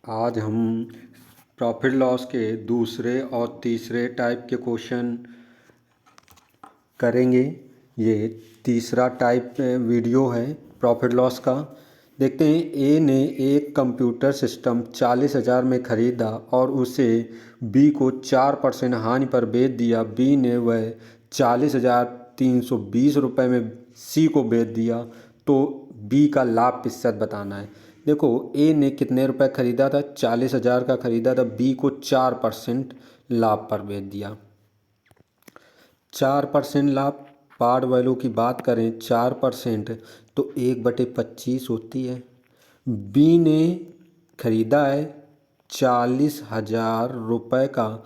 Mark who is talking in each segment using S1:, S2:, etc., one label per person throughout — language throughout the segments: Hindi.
S1: आज हम प्रॉफिट लॉस के दूसरे और तीसरे टाइप के क्वेश्चन करेंगे। ये तीसरा टाइप वीडियो है प्रॉफिट लॉस का। देखते हैं, ए ने एक कंप्यूटर सिस्टम 40,000 में ख़रीदा और उसे बी को 4% हानि पर बेच दिया। बी ने वह 40,320 रुपये में सी को बेच दिया, तो बी का लाभ प्रतिशत बताना है। देखो, ए ने कितने रुपए ख़रीदा था? 40,000 का ख़रीदा था। बी को 4% लाभ पर बेच दिया। 4% लाभ, पार्ट वैल्यू की बात करें 4% तो 1/25 होती है। बी ने ख़रीदा है 40,000 रुपये का,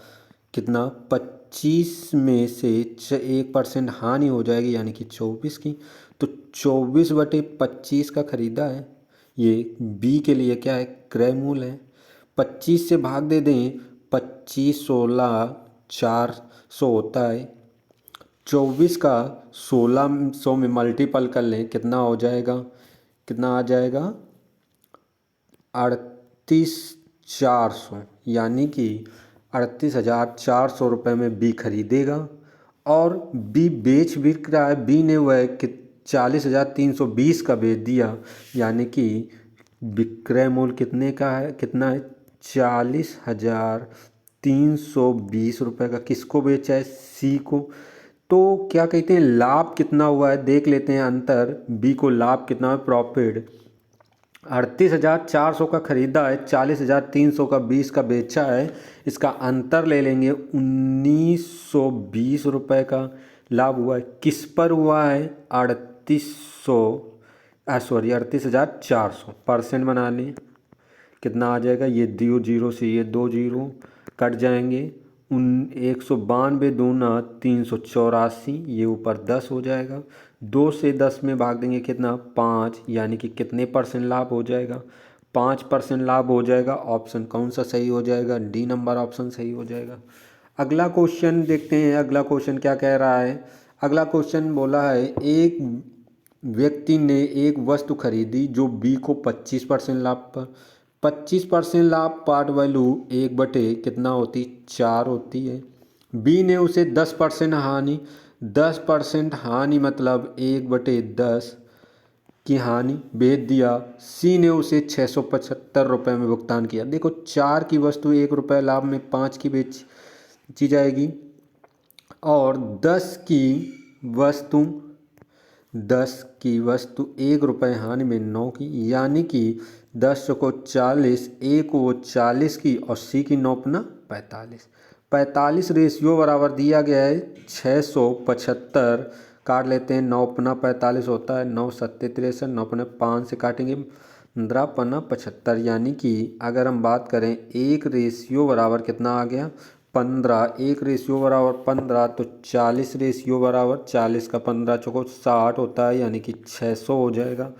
S1: कितना? 25 में से 1% हानि हो जाएगी, यानी कि 24 की, तो 24/25 का ख़रीदा है। ये बी के लिए क्या है? क्रय मूल्य है। 25 से भाग दे दें, 25 16 400 होता है। 24 का 1600 में मल्टीपल कर लें, कितना हो जाएगा? कितना आ जाएगा? 38,400, यानी कि 38,400 रुपये में बी खरीदेगा। और बी बेच बिक रहा है। बी ने वह 40,320 का बेच दिया, यानी कि विक्रय मूल्य कितने का है? कितना है? 40,320 रुपये का। किसको बेचा है? सी को। तो क्या कहते हैं, लाभ कितना हुआ है? देख लेते हैं अंतर। बी को लाभ कितना है? प्रॉफिट 38,400 का खरीदा है, 40,300 का 20 का बेचा है। इसका अंतर ले लेंगे, 1,920 रुपये का लाभ हुआ है। किस पर हुआ है? 38,400 परसेंट बना लें, कितना आ जाएगा? ये 2 जीरो से ये 2 जीरो कट जाएंगे। 192 दूना 384, ये ऊपर 10 हो जाएगा। 2 से 10 में भाग देंगे, कितना? 5, यानी कि कितने परसेंट लाभ हो जाएगा? 5% लाभ हो जाएगा। ऑप्शन कौन सा सही हो जाएगा? डी नंबर ऑप्शन सही हो जाएगा। अगला क्वेश्चन देखते हैं। अगला क्वेश्चन क्या कह रहा है? अगला क्वेश्चन बोला है, एक व्यक्ति ने एक वस्तु खरीदी जो बी को 25% लाभ पर। 25% लाभ, पार्ट वैल्यू 1 बटे कितना होती? 4 होती है। बी ने उसे 10% हानि, 10% हानि मतलब 1/10 की हानि बेच दिया। सी ने उसे 675 रुपये में भुगतान किया। देखो, 4 की वस्तु 1 रुपये लाभ में 5 की बेची जाएगी, और 10 की वस्तु 1 रुपये हानि में 9 की, यानी कि 10 को 40, ए को 40 की और सी की 9×45। 45 रेशियो बराबर दिया गया है 675। काट लेते हैं, 9×45 होता है 9 सत्ते 63, 9×5 से काटेंगे 15×75, यानी कि अगर हम बात करें 1 रेशियो बराबर कितना आ गया? 15। 1 रेशियो बराबर 15, तो 40 रेशियो बराबर 40 का 15 चौको 60 होता है, यानी कि 600 हो जाएगा।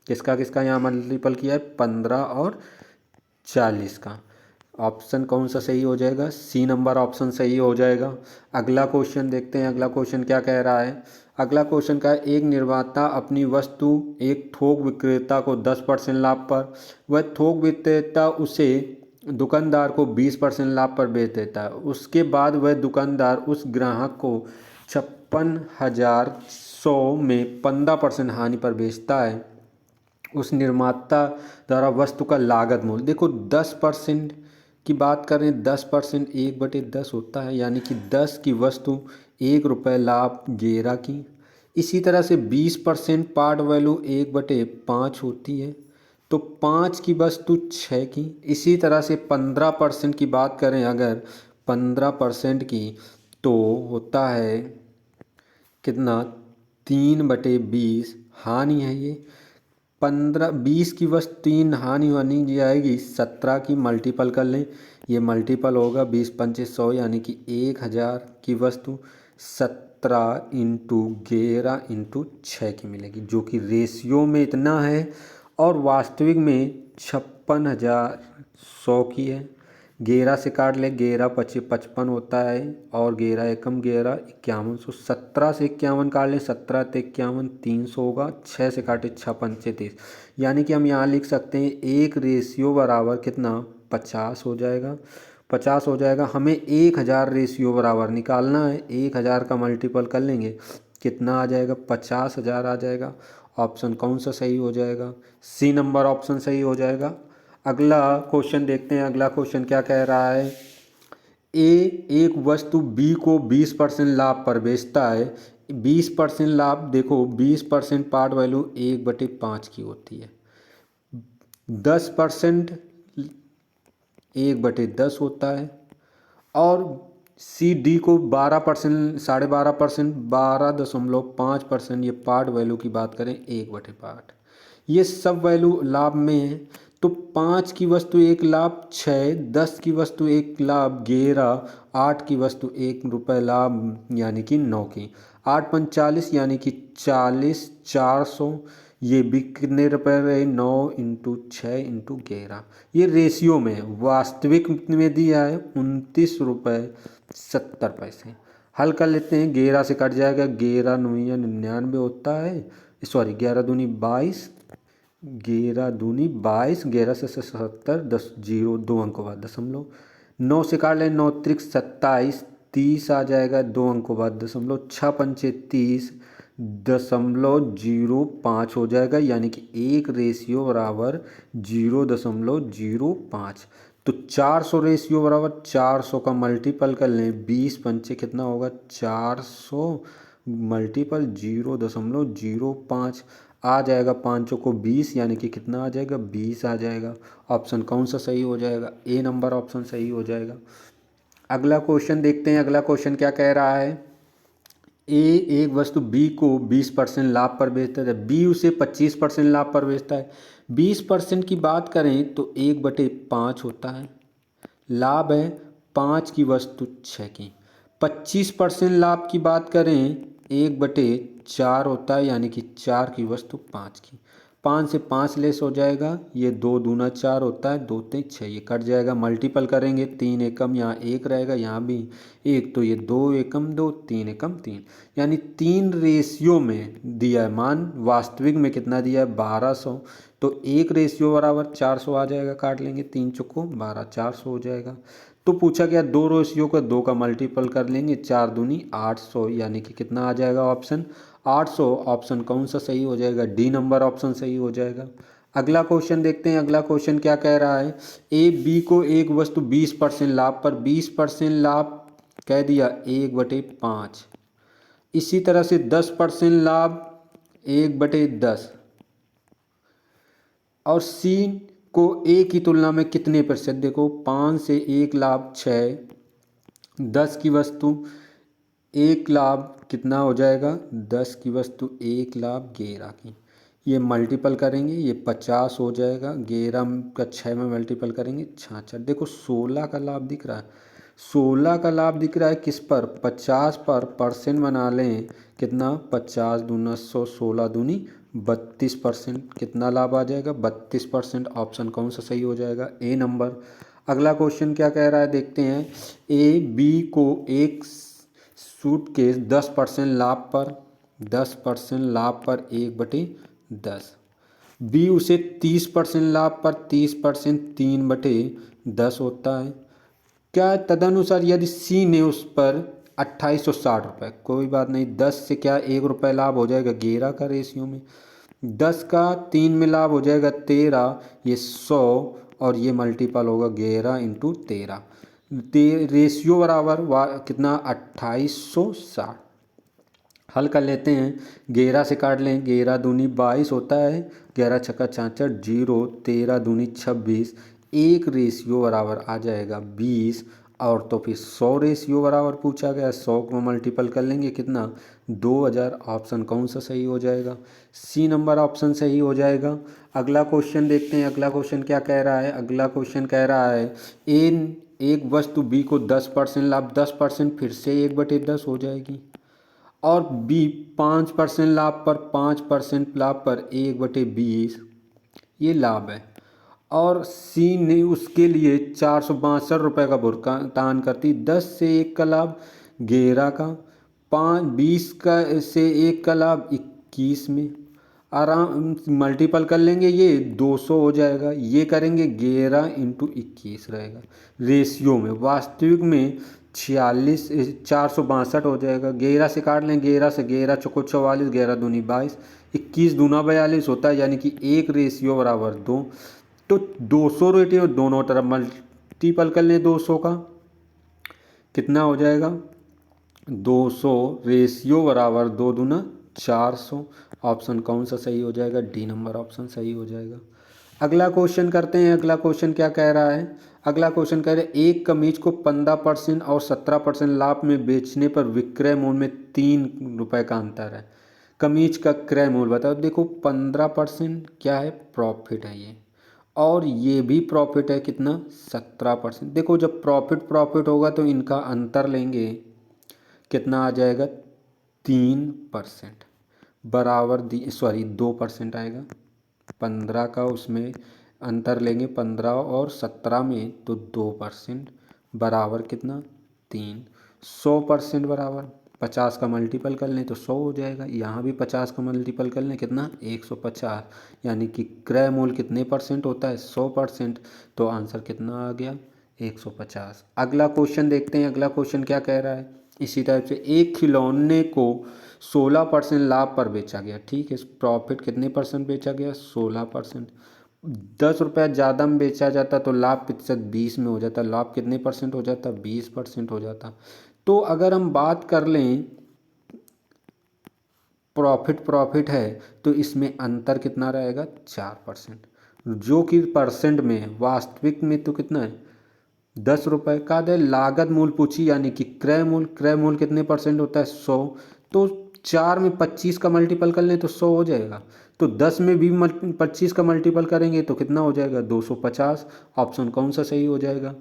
S1: किसका किसका यहाँ मल्टीपल किया है? 15 और 40 का। ऑप्शन कौन सा सही हो जाएगा? सी नंबर ऑप्शन सही हो जाएगा। अगला क्वेश्चन देखते हैं। अगला क्वेश्चन क्या कह रहा है? अगला क्वेश्चन का, एक निर्माता अपनी वस्तु एक थोक विक्रेता को 10% लाभ पर, वह थोक विक्रेता उसे दुकानदार को 20% लाभ पर बेच देता है। उसके बाद वह दुकानदार उस ग्राहक को 56,100 में 15% हानि पर बेचता है। उस निर्माता द्वारा वस्तु का लागत मूल्य, देखो 10% की बात करें, 10% 1/10 होता है, यानी कि 10 की वस्तु 1 रुपये लाभ 11 की। इसी तरह से 20% पार्ट वैल्यू 1/5 होती है, तो 5 की वस्तु 6 की। इसी तरह से 15% की बात करें अगर, 15% की, तो होता है कितना? 3/20 हानि है ये। 20 की वस्तु 3 हानि बनी जाएगी, 17 की मल्टीपल कर लें, ये मल्टीपल होगा 20×5 100, यानी कि 1,000 की वस्तु 17 इंटू 11 इंटू 6 की मिलेगी, जो कि रेशियो में इतना है और वास्तविक में 56,100 की है। 11 से काट ले, 11 पचे 55 होता है और 11 एकम 11 51, 17 से 51 काट लें, 17 ते 51 300 होगा, 6 से काटे 6 पंचे 30, यानी कि हम यहाँ लिख सकते हैं एक रेशियो बराबर कितना 50 हो जाएगा। 50 हो जाएगा। हमें 1000 रेशियो बराबर निकालना है, 1000 का मल्टीपल कर लेंगे कितना आ जाएगा 50,000 आ जाएगा। ऑप्शन कौन सा सही हो जाएगा? सी नंबर ऑप्शन सही हो जाएगा। अगला क्वेश्चन देखते हैं। अगला क्वेश्चन क्या कह रहा है? ए एक वस्तु बी को 20% लाभ पर बेचता है। 20% लाभ, देखो 20% पार्ट वैल्यू 1/5 की होती है। 10% 1/10 होता है। और सी डी को 12%, 12.5%, 12.5%, ये पार्ट वैल्यू की बात करें 1/5, ये सब वैल्यू लाभ में है। तो 5 की वस्तु 1 लाभ 6, 10 की वस्तु 1 लाभ 11, 8 की वस्तु 1 रुपये लाभ यानी कि 9 की, 8 पंच 40 यानी कि 40, 400, ये भी कितने रुपए रहे 9 इंटू 6 इंटू 11, ये रेशियो में है। वास्तविक में दिया है 29 रुपये 70 पैसे। हल कर लेते हैं। 11 से कट जाएगा, 11 9 99 होता है, सॉरी 11 दूनी 22, 11 दूनी 22, 11 से 70, 10 जीरो 2 अंकों बाद दशमलव, 9 से काट लें 9 त्रिक 27, 30 आ जाएगा 2 अंकों बाद दशमलव, 6 पंचे 30, 0.05 हो जाएगा, यानी कि एक रेशियो बराबर 0.05। तो 400 रेशियो बराबर 400 का मल्टीपल कर लें, 20 पंचे कितना होगा 400 मल्टीपल 0.05 आ जाएगा, 5 को 20 यानी कि कितना आ जाएगा 20 आ जाएगा। ऑप्शन कौन सा सही हो जाएगा? ए नंबर ऑप्शन सही हो जाएगा। अगला क्वेश्चन देखते हैं। अगला क्वेश्चन क्या कह रहा है? ए एक वस्तु बी को 20% लाभ पर बेचता है, बी उसे 25% लाभ पर बेचता है। 20% की बात करें तो 1/5 होता है, लाभ है 5 की वस्तु 6 की। 25% लाभ की बात करें 1/4 होता है, यानी कि 4 की वस्तु 5 की। 5 से 5 लेस हो जाएगा, ये 2 दूना 4 होता है, 2 3 6, ये कट जाएगा। मल्टीपल करेंगे 3 एकम यहाँ 1 रहेगा, यहाँ भी 1, तो ये 2 एकम 2, 3 एकम 3, यानी 3 रेशियो में दिया है मान। वास्तविक में कितना दिया है 1200, तो एक रेशियो बराबर 400 आ जाएगा। काट लेंगे 3 चुको 12, 400 हो जाएगा। तो पूछा गया 2 रेशियो का 2 का मल्टीपल कर लेंगे, 4 दूनी 800, यानी कि कितना आ जाएगा ऑप्शन 800। ऑप्शन कौन सा सही हो जाएगा? डी नंबर ऑप्शन सही हो जाएगा। अगला क्वेश्चन देखते हैं। अगला क्वेश्चन क्या कह रहा है? ए बी को एक वस्तु 20% लाभ पर 20% लाभ कह दिया 1/5, इसी तरह से 10% लाभ 1/10, और सी को ए की तुलना में कितने प्रतिशत, देखो 5 से 1 लाभ 6, 10 की वस्तु 1 लाभ कितना हो जाएगा 10 की वस्तु 1 लाभ 11 की, ये मल्टीपल करेंगे ये 50 हो जाएगा। 11 का 6 में मल्टीपल करेंगे 66। देखो 16 का लाभ दिख रहा है, 16 का लाभ दिख रहा है किस पर 50 पर, परसेंट बना लें कितना 50 दूना 100, 16 दूनी 32%, कितना लाभ आ जाएगा 32%। ऑप्शन कौन सा सही हो जाएगा? ए नंबर। अगला क्वेश्चन क्या कह रहा है देखते हैं। ए बी को एक सूटकेस 10% लाभ पर 10% लाभ पर 1/10, बी उसे 30% लाभ पर 30% 3/10 होता है। क्या तदनुसार यदि सी ने उस पर 2860 रुपये, कोई बात नहीं 10 से क्या 1 रुपये लाभ हो जाएगा 11 का रेशियो में, 10 का 3 में लाभ हो जाएगा 13, ये 100, और ये मल्टीपल होगा 11 इंटू 13, रेशियो बराबर कितना 2860। हल कर लेते हैं। 11 से काट लें, 11 दूनी 22 होता है, 11 छक्का 66, 0, 13 दूनी 26, एक रेशियो बराबर आ जाएगा 20, और तो फिर 100 रेशियो बराबर पूछा गया, 100 को मल्टीपल कर लेंगे कितना 2000। ऑप्शन कौन सा सही हो जाएगा? सी नंबर ऑप्शन सही हो जाएगा। अगला क्वेश्चन देखते हैं। अगला क्वेश्चन क्या कह रहा है? अगला क्वेश्चन कह रहा है एक वस्तु बी को 10% लाभ 10% फिर से 1/10 हो जाएगी, और बी 5% लाभ पर 5% लाभ पर 1/20, ये लाभ है। और सी ने उसके लिए 462 रुपये का भुगतान करती। 10 से 1 का लाभ 11 का, 20 का से 1 का लाभ 21 में। आराम मल्टीपल कर लेंगे, ये 200 हो जाएगा। ये करेंगे 11 इंटू 21 रहेगा। रेशियो में वास्तविक में 462 हो जाएगा। 11 से काट लें, 11 से 11 चौको 44, 11 दूनी 22, 21 दूना 42 होता है, यानी कि 1:2। तो 200 रेटियो दोनों तरफ मल्टीपल कर लें 200 का, कितना हो जाएगा 200 रेशियो बराबर 2 दूना 400। ऑप्शन कौन सा सही हो जाएगा? डी नंबर ऑप्शन सही हो जाएगा। अगला क्वेश्चन करते हैं। अगला क्वेश्चन क्या कह रहा है? अगला क्वेश्चन कह रहे हैं एक कमीज को 15% और 17% लाभ में बेचने पर विक्रय मूल्य में 3 रुपये का अंतर है। कमीज का क्रय मूल्य बताओ। देखो 15% क्या है? प्रॉफिट है ये, और ये भी प्रॉफिट है, कितना? 17%। देखो जब प्रॉफिट होगा तो इनका अंतर लेंगे, कितना आ जाएगा? 3% बराबर 2% आएगा। 15 का उसमें अंतर लेंगे 15 और 17 में, तो 2% बराबर कितना? 3। 100% बराबर 50 का मल्टीपल कर लें तो 100 हो जाएगा। यहाँ भी 50 का मल्टीपल कर लें, कितना? 150। यानी कि क्रय मूल्य कितने परसेंट होता है? 100%। तो आंसर कितना आ गया? 150। अगला क्वेश्चन देखते हैं। अगला क्वेश्चन क्या कह रहा है? इसी टाइप से एक खिलौने को 16% लाभ पर बेचा गया। ठीक है, प्रॉफिट कितने परसेंट बेचा गया? 16%। 10 रुपया ज़्यादा में बेचा जाता तो लाभ प्रतिशत 20 में हो जाता। लाभ कितने परसेंट हो जाता? 20% हो जाता। तो अगर हम बात कर लें प्रॉफिट है, तो इसमें अंतर कितना रहेगा? 4%, जो कि परसेंट में है। वास्तविक में तो कितना है? 10 रुपये का दे। लागत मूल्य पूछी, यानी कि क्रय मूल्य कितने परसेंट होता है? 100। तो 4 में 25 का मल्टीपल कर लें तो 100 हो जाएगा। तो 10 में भी 25 का मल्टीपल करेंगे तो कितना हो जाएगा? 250। ऑप्शन कौन सा सही हो जाएगा?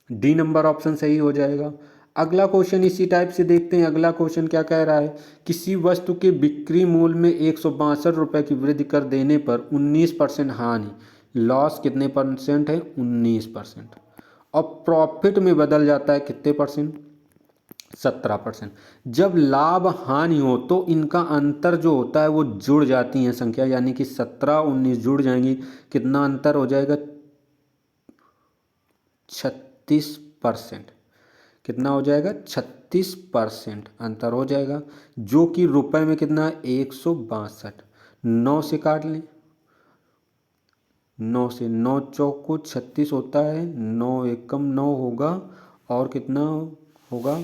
S1: डी नंबर ऑप्शन सही हो जाएगा। अगला क्वेश्चन इसी टाइप से देखते हैं। अगला क्वेश्चन क्या कह रहा है? किसी वस्तु के बिक्री मूल्य में 162 रुपये की वृद्धि कर देने पर 19% हानि, लॉस कितने परसेंट है? 19%। और प्रॉफिट में बदल जाता है कितने परसेंट? 17%। जब लाभ हानि हो तो इनका अंतर जो होता है वो जुड़ जाती हैं संख्या, यानी कि 17 19 जुड़ जाएंगी। कितना अंतर हो जाएगा? 36%। कितना हो जाएगा? 36% अंतर हो जाएगा, जो कि रुपए में कितना है? 162। 9 से काट लें, 9 से 9 चौको 36 होता है, 9 एकम 9 होगा, और कितना होगा?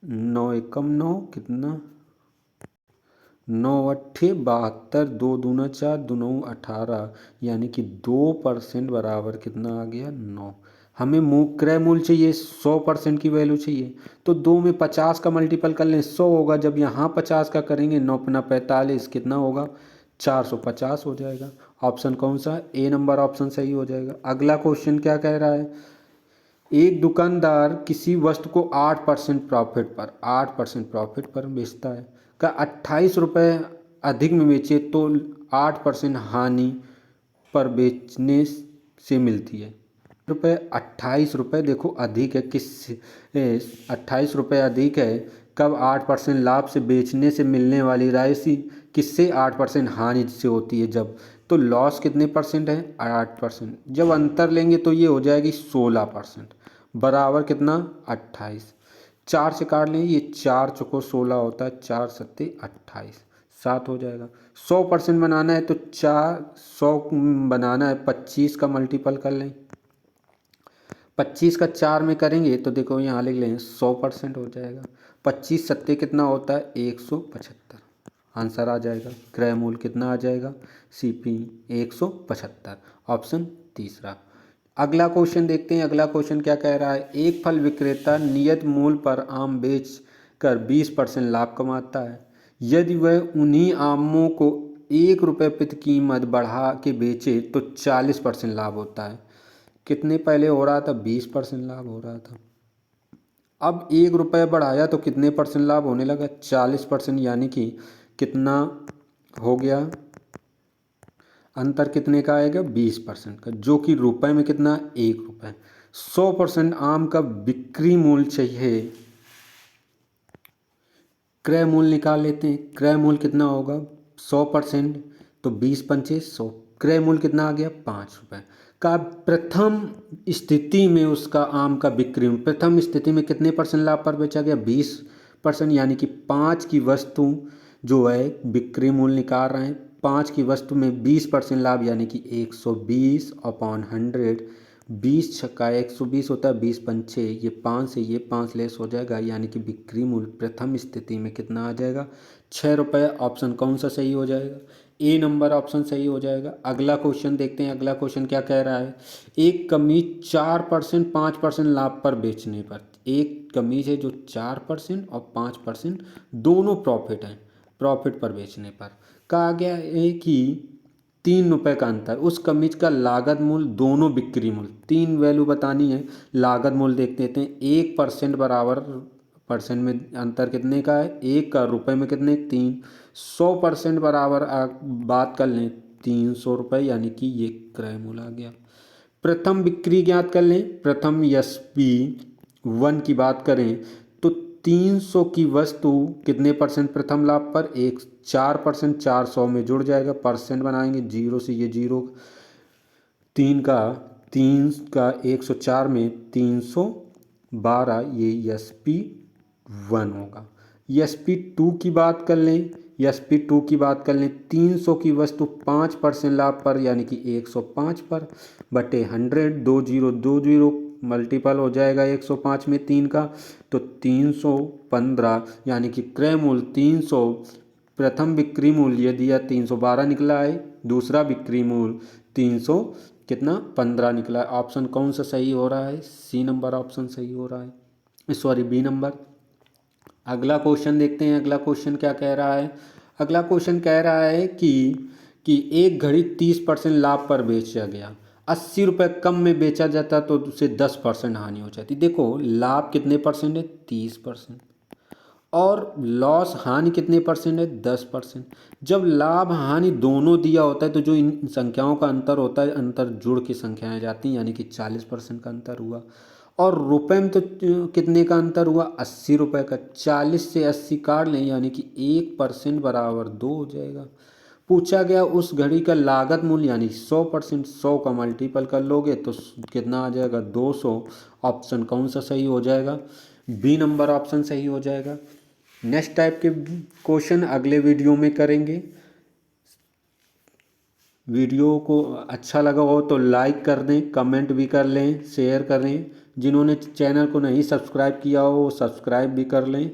S1: 9 एकम 9 कितना? 9 अट्ठे 72, 2 दूना 4, 2 9 18, यानी कि 2% बराबर कितना आ गया? 9। हमें क्रय मूल्य चाहिए, 100% की वैल्यू चाहिए, तो 2 में 50 का मल्टीपल कर लें, 100 होगा। जब यहाँ 50 का करेंगे, 9 पना 45, कितना होगा? 450 हो जाएगा। ऑप्शन कौन सा? ए नंबर ऑप्शन सही हो जाएगा। अगला क्वेश्चन क्या कह रहा है? एक दुकानदार किसी वस्तु को 8% प्रॉफिट पर बेचता है, का 28 रुपये अधिक में बेचे तो 8% हानि पर बेचने से मिलती है। 28 रुपये देखो अधिक है, 28 रुपये अधिक है। कब? 8% लाभ से बेचने से मिलने वाली राशि किससे? 8% हानि से होती है जब। तो लॉस कितने परसेंट है? 8%। जब अंतर लेंगे तो ये हो जाएगी 16%, बराबर कितना? 28। 4 से काट लें, ये 4 चौको 16 होता है, 4 सत्ते 28, 7 हो जाएगा। 100% बनाना है तो 100 बनाना है, 25 का मल्टीपल कर लें। 25 का 4 में करेंगे तो देखो यहाँ लिख लें, 100% हो जाएगा। 25 सत्ते कितना होता है? 175। आंसर आ जाएगा। क्रय मूल्य कितना आ जाएगा? CP 175। ऑप्शन तीसरा। अगला क्वेश्चन देखते हैं। अगला क्वेश्चन क्या कह रहा है? एक फल विक्रेता नियत मूल्य पर आम बेच कर 20% लाभ कमाता है। यदि वह उन्हीं आमों को 1 रुपये प्रति कीमत बढ़ा के बेचे तो 40% लाभ होता है। कितने पहले हो रहा था? 20% लाभ हो रहा था। अब 1 रुपये बढ़ाया तो कितने परसेंट लाभ होने लगा? 40%, यानी कि कितना हो गया? अंतर कितने का आएगा 20% का, जो कि रुपए में कितना 1 रुपये। 100% आम का बिक्री मूल्य चाहिए, क्रय मूल्य निकाल लेते हैं। क्रय मूल्य कितना होगा 100%, तो 20×5 = 100। क्रय मूल्य कितना आ गया 5 रुपये का। प्रथम स्थिति में उसका आम का बिक्री मूल्य प्रथम स्थिति में कितने परसेंट लाभ पर बेचा गया 20%, यानी कि 5 की वस्तु जो है बिक्री मूल्य निकाल रहे हैं, 5 की वस्तु में 20% लाभ यानी कि 120/100। 20×120 होता है, 20×5 ये 5 से ये 5 लेस हो जाएगा, यानी कि बिक्री मूल्य प्रथम स्थिति में कितना आ जाएगा 6 रुपये। ऑप्शन कौन सा सही हो जाएगा, ए नंबर ऑप्शन सही हो जाएगा। अगला क्वेश्चन देखते हैं। अगला क्वेश्चन क्या कह रहा है, एक कमीज 4% 5% लाभ पर बेचने पर, एक कमीज है जो 4% और 5% दोनों प्रॉफिट हैं, प्रॉफिट पर बेचने पर कहा गया है कि 3 रुपये का अंतर, उस कमीज का लागत मूल्य दोनों बिक्री मूल्य, 3 वैल्यू बतानी है। लागत मूल्य देख लेते हैं। 1% बराबर परसेंट में अंतर कितने का है 1 का, रुपए में कितने 3। 100% बराबर बात कर लें 300 रुपये, यानी कि ये क्रय मूल्य आ गया। प्रथम बिक्री ज्ञात कर लें। प्रथम SP1 की बात करें तो 300 की वस्तु कितने परसेंट प्रथम लाभ पर 4%, 400 में जुड़ जाएगा, परसेंट बनाएंगे, 0 से ये 0, 3 का 104 में 312, ये SP1 होगा। SP2 की बात कर लें। SP2 की बात कर लें 300 की वस्तु 5% लाभ पर, यानी कि 105 पर बटे 100, 20 मल्टीपल हो जाएगा 105 में 3 का, तो 315, यानी कि क्रय मूल्य 300, प्रथम बिक्री मूल्य ये दिया 312 निकला है, दूसरा बिक्री मूल्य 300 कितना 15 निकला है। ऑप्शन कौन सा सही हो रहा है, सी नंबर ऑप्शन सही हो रहा है, सॉरी बी नंबर। अगला क्वेश्चन देखते हैं। अगला क्वेश्चन क्या कह रहा है, अगला क्वेश्चन कह रहा है कि एक घड़ी 30% लाभ पर बेचा गया, 80 रुपये कम में बेचा जाता तो उसे 10% हानि हो जाती। देखो लाभ कितने परसेंट है 30%, और लॉस हानि कितने परसेंट है 10%। जब लाभ हानि दोनों दिया होता है तो जो इन संख्याओं का अंतर होता है, अंतर जुड़ की संख्याएं जाती हैं, यानी कि 40% का अंतर हुआ। और रुपए में तो कितने का अंतर हुआ 80 रुपये का, 40 से 80 काट लें, यानी कि 1% बराबर 2 हो जाएगा। पूछा गया उस घड़ी का लागत मूल्य, यानी 100%, 100 का मल्टीपल कर लोगे तो कितना आ जाएगा 200। ऑप्शन कौन सा सही हो जाएगा, बी नंबर ऑप्शन सही हो जाएगा। नेक्स्ट टाइप के क्वेश्चन अगले वीडियो में करेंगे। वीडियो को अच्छा लगा हो तो लाइक कर दें, कमेंट भी कर लें, शेयर करें। जिन्होंने चैनल को नहीं सब्सक्राइब किया हो वो सब्सक्राइब भी कर लें।